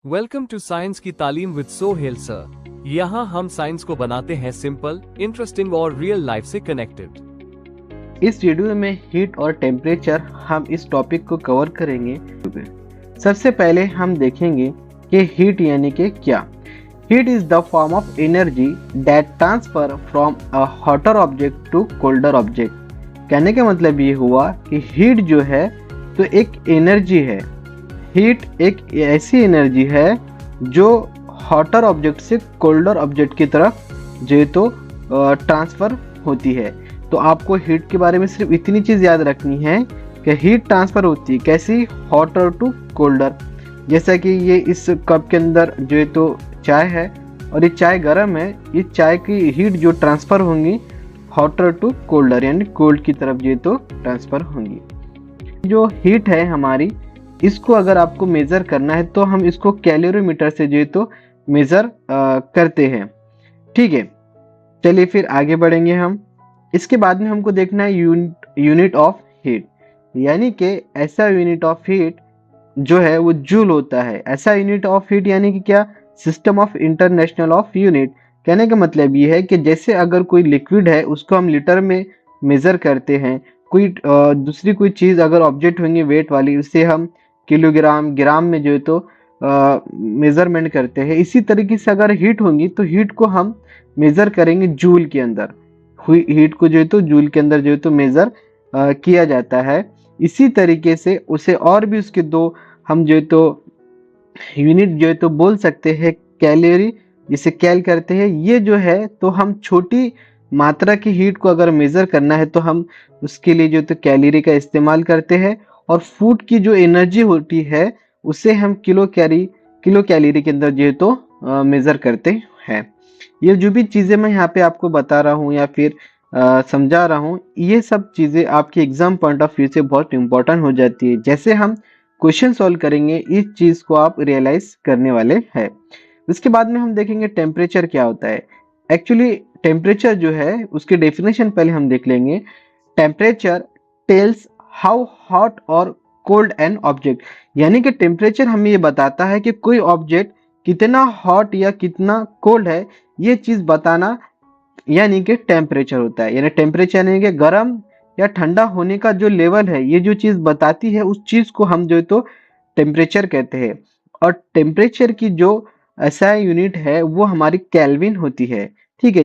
Welcome to science की तालीम with Sohail sir. यहाँ हम साइंस को बनाते हैं सिंपल, इंटरेस्टिंग और रियल लाइफ से कनेक्टेड। इस वीडियो में हीट और टेम्परेचर हम इस टॉपिक को कवर करेंगे। सबसे पहले हम देखेंगे कि हीट यानी कि क्या। Heat is the form of energy that transfer from a hotter object to colder object. कहने का मतलब ये हुआ कि हीट जो है तो एक एनर्जी है। हीट एक ऐसी एनर्जी है जो हॉटर ऑब्जेक्ट से कोल्डर ऑब्जेक्ट की तरफ जो है तो ट्रांसफ़र होती है। तो आपको हीट के बारे में सिर्फ इतनी चीज़ याद रखनी है कि हीट ट्रांसफ़र होती है कैसी, हॉटर टू कोल्डर। जैसा कि ये इस कप के अंदर जो है तो चाय है और ये चाय गर्म है, ये चाय की हीट जो ट्रांसफ़र होंगी हॉटर टू कोल्डर यानी कोल्ड की तरफ जो है तो ट्रांसफ़र होंगी। जो हीट है हमारी, इसको अगर आपको मेज़र करना है तो हम इसको कैलोरीमीटर से जो है तो मेज़र करते हैं। ठीक है, चलिए फिर आगे बढ़ेंगे हम। इसके बाद में हमको देखना है यूनिट ऑफ हीट, यानी कि ऐसा यूनिट ऑफ हीट जो है वो जूल होता है। ऐसा यूनिट ऑफ हीट यानी कि क्या, system of international of unit. कहने का मतलब ये है कि जैसे अगर कोई लिक्विड है उसको हम लीटर में मेज़र करते हैं, कोई दूसरी कोई चीज़ अगर ऑब्जेक्ट होंगी वेट वाली, उससे हम किलोग्राम ग्राम में जो है तो मेज़रमेंट करते हैं। इसी तरीके से अगर हीट होंगी तो हीट को हम मेज़र करेंगे जूल के अंदर। हीट को जो है तो जूल के अंदर जो है तो मेज़र किया जाता है। इसी तरीके से उसे और भी उसके दो हम जो है तो यूनिट जो है तो बोल सकते हैं, कैलोरी जिसे कैल करते हैं। ये जो है तो हम छोटी मात्रा की हीट को अगर मेज़र करना है तो हम उसके लिए जो तो कैलोरी का इस्तेमाल करते हैं, और फूड की जो एनर्जी होती है उसे हम किलो कैलोरी के अंदर जो है तो मेज़र करते हैं। ये जो भी चीज़ें मैं यहाँ पे आपको बता रहा हूँ या फिर समझा रहा हूँ, ये सब चीज़ें आपके एग्जाम पॉइंट ऑफ व्यू से बहुत इंपॉर्टेंट हो जाती है। जैसे हम क्वेश्चन सॉल्व करेंगे इस चीज़ को आप रियलाइज करने वाले हैं। उसके बाद में हम देखेंगे टेम्परेचर क्या होता है। एक्चुअली टेम्परेचर जो है उसकी डेफिनेशन पहले हम देख लेंगे। टेम्परेचर टेल्स हाउ हॉट और कोल्ड एन ऑब्जेक्ट, यानी कि टेम्परेचर हमें ये बताता है कि कोई ऑब्जेक्ट कितना हॉट या कितना कोल्ड है। ये चीज़ बताना यानी कि टेम्परेचर होता है। यानी टेम्परेचर यानी कि गर्म या ठंडा होने का जो लेवल है, ये जो चीज़ बताती है उस चीज़ को हम जो है तो टेम्परेचर कहते हैं। और टेम्परेचर की जो ऐसा यूनिट है वो हमारी केल्विन होती है।